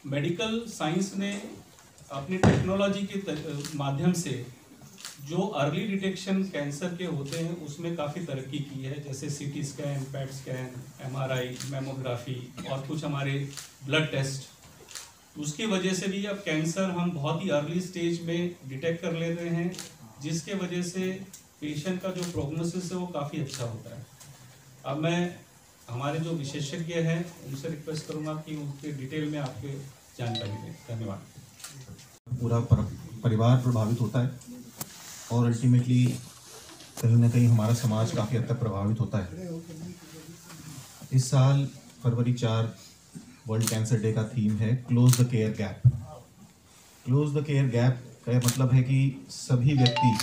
Medical science ने अपनी technology के माध्यम से जो अर्ली डिटेक्शन कैंसर के होते हैं उसमें काफ़ी तरक्की की है, जैसे CT scan, PET scan, MRI, mammography और कुछ हमारे ब्लड टेस्ट। उसकी वजह से भी अब कैंसर हम बहुत ही अर्ली स्टेज में डिटेक्ट कर लेते हैं, जिसके वजह से पेशेंट का जो प्रोग्नोसिस है वो काफ़ी अच्छा होता है। अब मैं हमारे जो विशेषज्ञ हैं उनसे रिक्वेस्ट करूंगा कि उनके डिटेल में आपके जानकारी दें। धन्यवाद। पूरा परिवार प्रभावित होता है और अल्टीमेटली कहीं ना कहीं हमारा समाज काफ़ी हद तक प्रभावित होता है। इस साल फरवरी 4 वर्ल्ड कैंसर डे का थीम है close the care gap. Close the care gap का मतलब है कि सभी व्यक्ति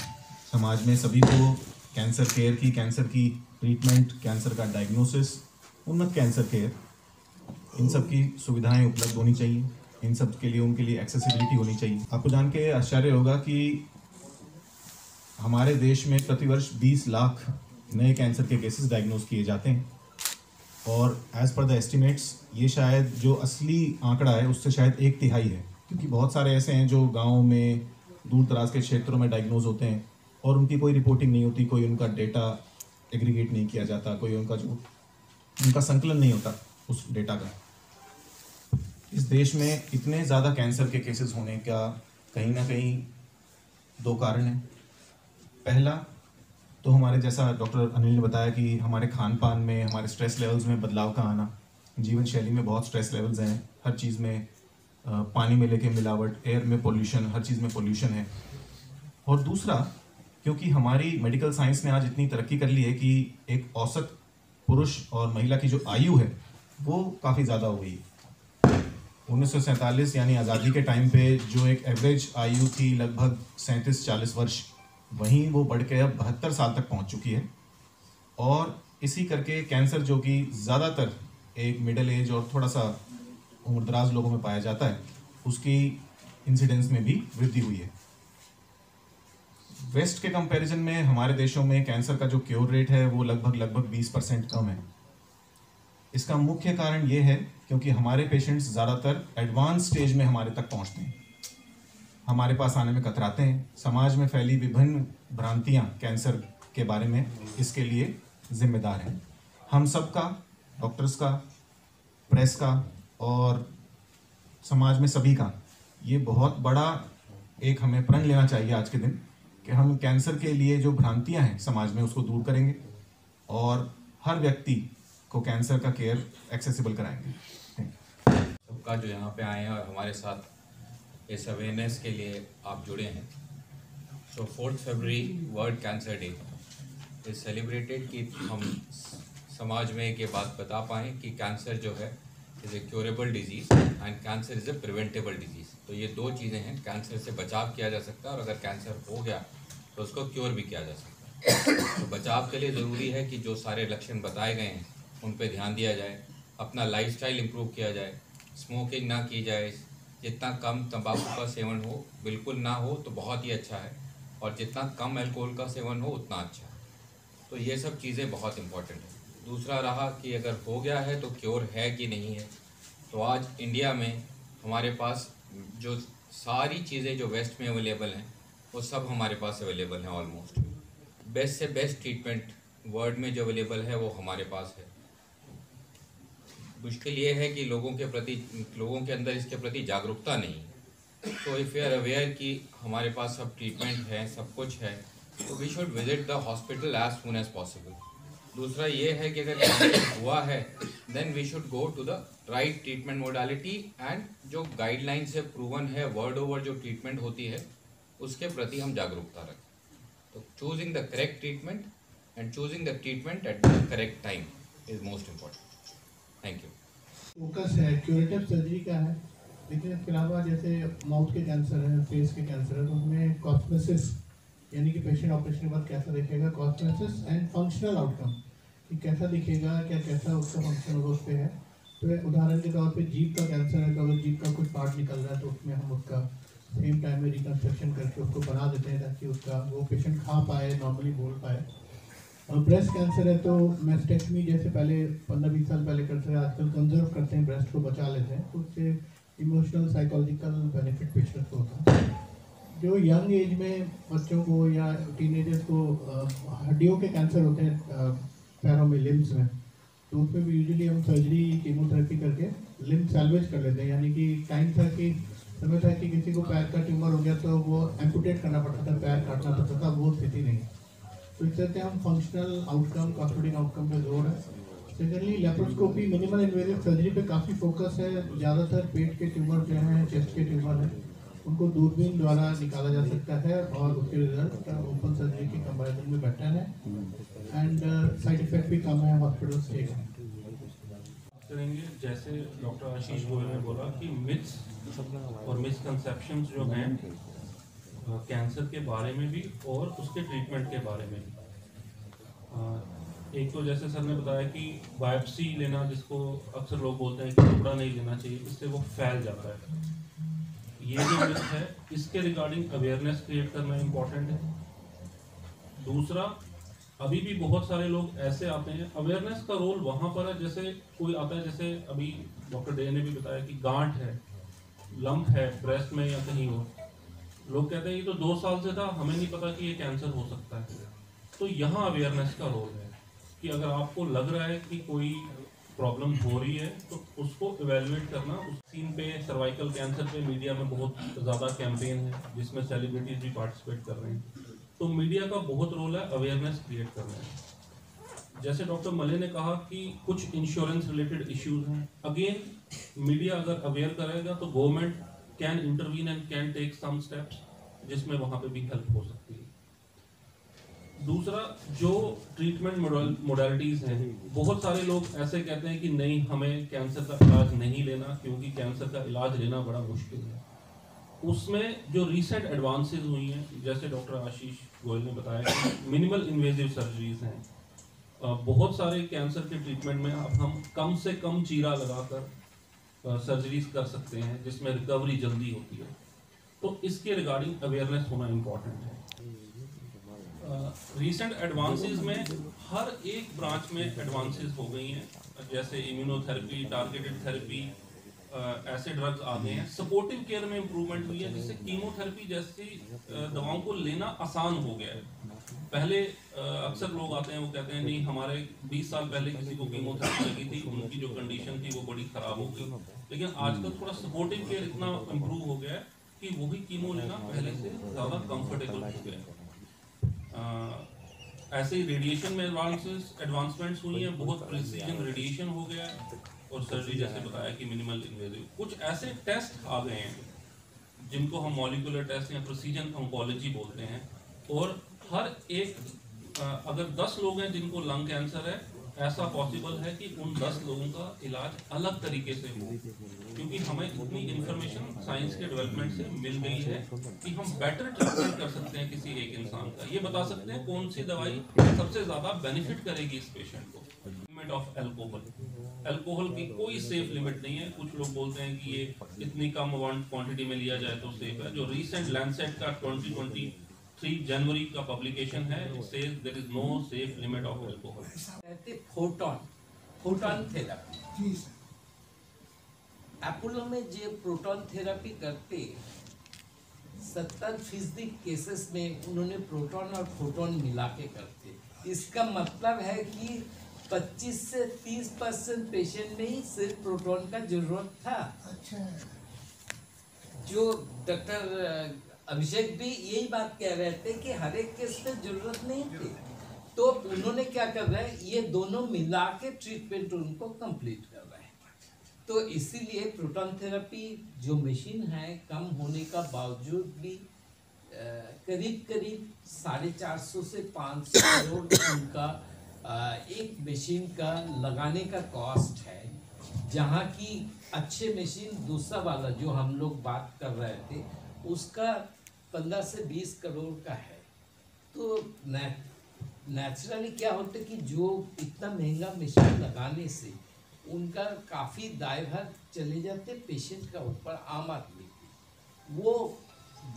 समाज में सभी को कैंसर केयर की, कैंसर की ट्रीटमेंट, कैंसर का डायग्नोसिस, उन्नत कैंसर केयर, इन सब की सुविधाएं उपलब्ध होनी चाहिए। इन सब के लिए उनके लिए एक्सेसिबिलिटी होनी चाहिए। आपको जान के आश्चर्य होगा कि हमारे देश में प्रतिवर्ष 20 लाख नए कैंसर के केसेस डायग्नोज किए जाते हैं और एज़ पर द एस्टिमेट्स ये शायद जो असली आंकड़ा है उससे शायद 1/3 है, क्योंकि बहुत सारे ऐसे हैं जो गाँव में, दूर दराज के क्षेत्रों में डायग्नोज होते हैं और उनकी कोई रिपोर्टिंग नहीं होती, कोई उनका डेटा एग्रीगेट नहीं किया जाता, कोई उनका संकलन नहीं होता उस डेटा का। इस देश में इतने ज़्यादा कैंसर के केसेस होने का कहीं ना कहीं 2 कारण हैं। पहला तो हमारे, जैसा डॉक्टर अनिल ने बताया कि हमारे खान पान में, हमारे स्ट्रेस लेवल्स में बदलाव का आना। जीवन शैली में बहुत स्ट्रेस लेवल्स हैं, हर चीज़ में पानी में लेके मिलावट, एयर में पोल्यूशन, हर चीज़ में पोल्यूशन है। और दूसरा, क्योंकि हमारी मेडिकल साइंस ने आज इतनी तरक्की कर ली है कि एक औसत पुरुष और महिला की जो आयु है वो काफ़ी ज़्यादा हो गई। 1947 यानी आज़ादी के टाइम पे जो एक एवरेज आयु थी लगभग 37-40 वर्ष, वहीं वो बढ़ के अब 72 साल तक पहुंच चुकी है। और इसी करके कैंसर, जो कि ज़्यादातर एक मिडिल एज और थोड़ा सा उम्रदराज लोगों में पाया जाता है, उसकी इंसिडेंस में भी वृद्धि हुई है। वेस्ट के कंपैरिजन में हमारे देशों में कैंसर का जो क्योर रेट है वो लगभग 20% कम है। इसका मुख्य कारण ये है क्योंकि हमारे पेशेंट्स ज़्यादातर एडवांस स्टेज में हमारे तक पहुंचते हैं, हमारे पास आने में कतराते हैं। समाज में फैली विभिन्न भ्रांतियां कैंसर के बारे में इसके लिए जिम्मेदार हैं। हम सबका, डॉक्टर्स का, प्रेस का और समाज में सभी का ये बहुत बड़ा एक हमें प्रण लेना चाहिए आज के दिन कि हम कैंसर के लिए जो भ्रांतियां हैं समाज में उसको दूर करेंगे और हर व्यक्ति को कैंसर का केयर एक्सेसिबल कराएंगे। सबका जो यहाँ पे आए हैं और हमारे साथ इस अवेयरनेस के लिए आप जुड़े हैं। So 4 February world cancer day is celebrated कि हम समाज में ये बात बता पाएँ कि कैंसर जो है is a curable disease and cancer is a preventable disease. तो ये 2 चीज़ें हैं, कैंसर से बचाव किया जा सकता है और अगर कैंसर हो गया तो उसको क्योर भी किया जा सकता है। तो बचाव के लिए ज़रूरी है कि जो सारे लक्षण बताए गए हैं उन पे ध्यान दिया जाए, अपना लाइफस्टाइल इम्प्रूव किया जाए, स्मोकिंग ना की जाए, जितना कम तंबाकू का सेवन हो, बिल्कुल ना हो तो बहुत ही अच्छा है, और जितना कम अल्कोहल का सेवन हो उतना अच्छा है। तो ये सब चीज़ें बहुत इम्पॉर्टेंट है। दूसरा रहा कि अगर हो गया है तो क्योर है कि नहीं है। तो आज इंडिया में हमारे पास जो सारी चीज़ें जो वेस्ट में अवेलेबल हैं वो सब हमारे पास अवेलेबल हैं ऑलमोस्ट। बेस्ट से बेस्ट ट्रीटमेंट वर्ल्ड में जो अवेलेबल है वो हमारे पास है। मुश्किल ये है कि लोगों के अंदर इसके प्रति जागरूकता नहीं है। तो इफ़ वी आर अवेयर कि हमारे पास सब ट्रीटमेंट है, सब कुछ है, तो we should visit the hospital as soon as possible. दूसरा ये है कि अगर कैंसर हुआ है then we should go to the right treatment modality and जो गाइडलाइन से प्रूवन है वर्ल्ड ओवर जो ट्रीटमेंट होती है उसके प्रति हम जागरूकता रखें। तो choosing the correct treatment and choosing the treatment at the correct time is most important. Thank you. Focus है क्यूरेटिव सर्जरी का है, लेकिन इसके अलावा जैसे माउथ के कैंसर है, फेस के कैंसर है, तो उसमें कॉस्मेसिस यानी कि पेशेंट ऑपरेशन के बाद कैसा दिखेगा, कॉस्मेसिस एंड फंक्शनल आउटकम कि कैसा दिखेगा, कैसा उसका फंक्शन होगा उस पर है। तो उदाहरण के तौर पे जीभ का कैंसर है तो अगर जीभ का कुछ पार्ट निकल रहा है तो उसमें हम उसका सेम टाइम में रिकन्स्ट्रक्शन करके उसको बना देते हैं ताकि उसका वो पेशेंट खा पाए, नॉर्मली बोल पाए। और ब्रेस्ट कैंसर है तो मैस्टेक्टमी जैसे पहले 15-20 साल पहले करते थे, आजकल कंजर्व करते हैं, ब्रेस्ट को बचा लेते हैं, तो उससे इमोशनल साइकोलॉजिकल बेनिफिट पेशेंट को होता है। जो यंग एज में बच्चों को या टीनेजर्स को हड्डियों के कैंसर होते हैं पैरों में, लिम्स में, तो उसमें भी यूजुअली हम सर्जरी कीमोथेरेपी करके लिम्ब सैल्वेज कर लेते हैं। यानी कि टाइम था कि समय था कि किसी को पैर का ट्यूमर हो गया तो वो एम्पुटेट करना पड़ता था, पैर काटना पड़ता था, वो स्थिति नहीं। तो इस तरह से हम फंक्शनल आउटकम, कॉस्मेटिक आउटकम पे जोर है। Secondly laparoscopy minimal invasive surgery पे काफ़ी फोकस है। ज़्यादातर पेट के ट्यूमर जो हैं, चेस्ट के ट्यूमर हैं, उनको दूरबीन द्वारा निकाला जा सकता है और उसके रिजल्ट ओपन सर्जरी के कंपैरिजन में बेटर है एंड साइड इफेक्ट भी कम है, हॉस्पिटल स्टे करेंगे। जैसे डॉक्टर आशीष गोयल ने बोला कि मिथ्स और मिसकंसेप्शंस जो हैं कैंसर के बारे में भी और उसके ट्रीटमेंट के बारे में भी। एक तो जैसे सर ने बताया कि बायोप्सी लेना, जिसको अक्सर लोग बोलते हैं कि टुकड़ा नहीं लेना चाहिए, इससे वो फैल जाता है। ये जो मिथ है, इसके रिगार्डिंग अवेयरनेस क्रिएट करना इम्पोर्टेंट है। दूसरा, अभी भी बहुत सारे लोग ऐसे आते हैं, अवेयरनेस का रोल वहाँ पर है, जैसे कोई आता है, जैसे अभी डॉक्टर डे ने भी बताया कि गांठ है, लंप है ब्रेस्ट में या कहीं हो, लोग कहते हैं ये तो 2 साल से था, हमें नहीं पता कि ये कैंसर हो सकता है। तो यहाँ अवेयरनेस का रोल है कि अगर आपको लग रहा है कि कोई प्रॉब्लम हो रही है तो उसको इवेलुएट करना। उस सीन पे सर्वाइकल कैंसर पे मीडिया में बहुत ज़्यादा कैंपेन है जिसमें सेलिब्रिटीज भी पार्टिसिपेट कर रहे हैं। तो मीडिया का बहुत रोल है अवेयरनेस क्रिएट करने में। जैसे डॉक्टर मले ने कहा कि कुछ इंश्योरेंस रिलेटेड इश्यूज हैं, अगेन मीडिया अगर अवेयर करेगा तो government can intervene and can take some steps जिसमें वहाँ पे भी हेल्प हो सकती है। दूसरा, जो ट्रीटमेंट मोडालिटीज़ हैं, बहुत सारे लोग ऐसे कहते हैं कि नहीं, हमें कैंसर का इलाज नहीं लेना क्योंकि कैंसर का इलाज लेना बड़ा मुश्किल है। उसमें जो रिसेंट एडवांसेस हुई हैं, जैसे डॉक्टर आशीष गोयल ने बताया कि मिनिमल इन्वेजिव सर्जरीज हैं, बहुत सारे कैंसर के ट्रीटमेंट में अब हम कम से कम चीरा लगाकर सर्जरीज कर सकते हैं जिसमें रिकवरी जल्दी होती है। तो इसके रिगार्डिंग अवेयरनेस होना इम्पॉर्टेंट है। रिसेंट एडवांसेस में हर एक ब्रांच में एडवांसेस हो गई हैं, जैसे इम्यूनोथेरेपी, टारगेटेड थेरेपी, ऐसे ड्रग्स आ गए हैं। सपोर्टिव केयर में इम्प्रूवमेंट हुई है, जिससे कीमोथेरेपी जैसी दवाओं को लेना आसान हो गया है। पहले अक्सर लोग आते हैं, वो कहते हैं नहीं, हमारे 20 साल पहले किसी को कीमोथेरेपी लगी थी, उनकी जो कंडीशन थी वो बड़ी खराब हो गई। लेकिन आजकल थोड़ा सपोर्टिव केयर इतना इम्प्रूव हो गया है कि वही कीमो लेना पहले से ज़्यादा कंफर्टेबल हो गया है। ऐसे ही रेडिएशन में एडवांसमेंट्स हुई हैं, बहुत प्रिसीजन रेडिएशन हो गया है, और सर्जरी जैसे बताया कि मिनिमल इन्वेजिव। कुछ ऐसे टेस्ट आ गए हैं जिनको हम मॉलिक्यूलर टेस्ट या प्रिसीजन ऑन्कोलॉजी बोलते हैं, और हर एक अगर 10 लोग हैं जिनको लंग कैंसर है, ऐसा पॉसिबल है कि उन 10 लोगों का इलाज अलग तरीके से हो, क्योंकि हमें इतनी इंफॉर्मेशन साइंस के डेवलपमेंट से मिल गई है कि हम बेटर ट्रीटमेंट कर सकते हैं किसी एक इंसान का। ये बता सकते हैं कौन सी दवाई सबसे ज़्यादा बेनिफिट करेगी इस पेशेंट को। लिमिट ऑफ अल्कोहल की कोई सेफ लिमिट नहीं है। कुछ लोग बोलते हैं कि ये इतनी कम क्वांटिटी में लिया जाए तो सेफ है। जो रिसेंट लैंसेट का 2023 जनवरी का पब्लिकेशन है, it says there is no safe limit of alcohol. कहते फोटोन थेरेपी। अपोलो में जो प्रोटॉन थेरेपी करते 70% केसेस में उन्होंने प्रोटॉन और फोटोन मिला के करते। इसका मतलब है कि 25 से 30% पेशेंट में ही सिर्फ प्रोटॉन का जरूरत था। अच्छा, जो डॉक्टर अभिषेक भी यही बात कह रहे थे कि हर एक केस में जरूरत नहीं थी, तो उन्होंने क्या कर रहे हैं, ये दोनों मिला के ट्रीटमेंट उनको कंप्लीट कर रहे हैं। तो इसीलिए प्रोटॉन थेरेपी जो मशीन है, कम होने का बावजूद भी करीब 450 से 500 करोड़ उनका एक मशीन का लगाने का कॉस्ट है, जहाँ की अच्छे मशीन दूसरा वाला जो हम लोग बात कर रहे थे उसका 15 से 20 करोड़ का है। तो नेचुरली क्या होता है कि जो इतना महंगा मशीन लगाने से उनका काफ़ी दायभार चले जाते पेशेंट का ऊपर, आम आदमी की। वो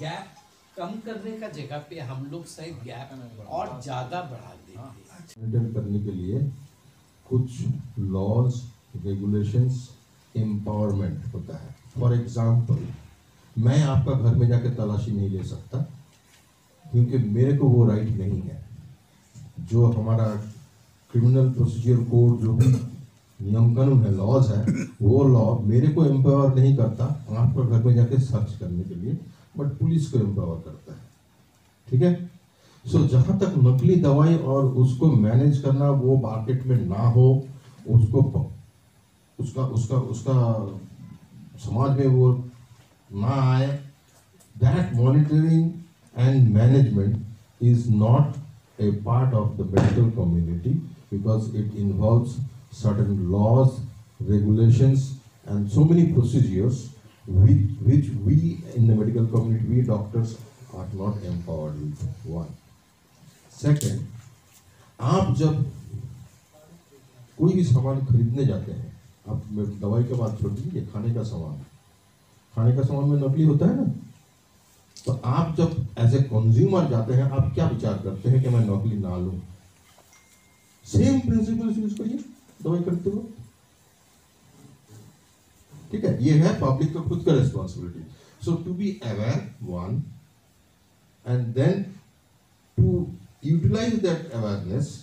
गैप कम करने का जगह पे हम लोग शायद गैप और ज़्यादा बढ़ा देते। मेंटेन करने के लिए कुछ लॉज, रेगुलेशंस, एम्पावरमेंट होता है। फॉर एग्जाम्पल, मैं आपका घर में जाकर तलाशी नहीं ले सकता क्योंकि मेरे को वो राइट नहीं है। जो हमारा क्रिमिनल प्रोसीजर कोड, जो भी नियम कानून है, लॉज है, वो लॉ मेरे को एम्पावर नहीं करता आपका घर में जाके सर्च करने के लिए, बट पुलिस को एम्पावर करता है। ठीक है। सो जहाँ तक नकली दवाई और उसको मैनेज करना, वो मार्केट में ना हो, उसका समाज में वो ना आए, that monitoring and management is not a part of the medical community because it involves certain laws, regulations, and so many procedures which we in the medical community, we doctors are not empowered with. One. Second, आप जब कोई भी सामान खरीदने जाते हैं, आप दवाई के बाद छोड़ दीजिए, खाने का सामान में नकली होता है ना, तो आप जब एज ए कंज्यूमर जाते हैं, आप क्या विचार करते हैं कि मैं नकली ना लूं? सेम प्रिंसिपल यूज करिए दवाई खरीदते हो। ठीक है, ये है पब्लिक का खुद का responsibility. So to be aware, one, and then to utilize that awareness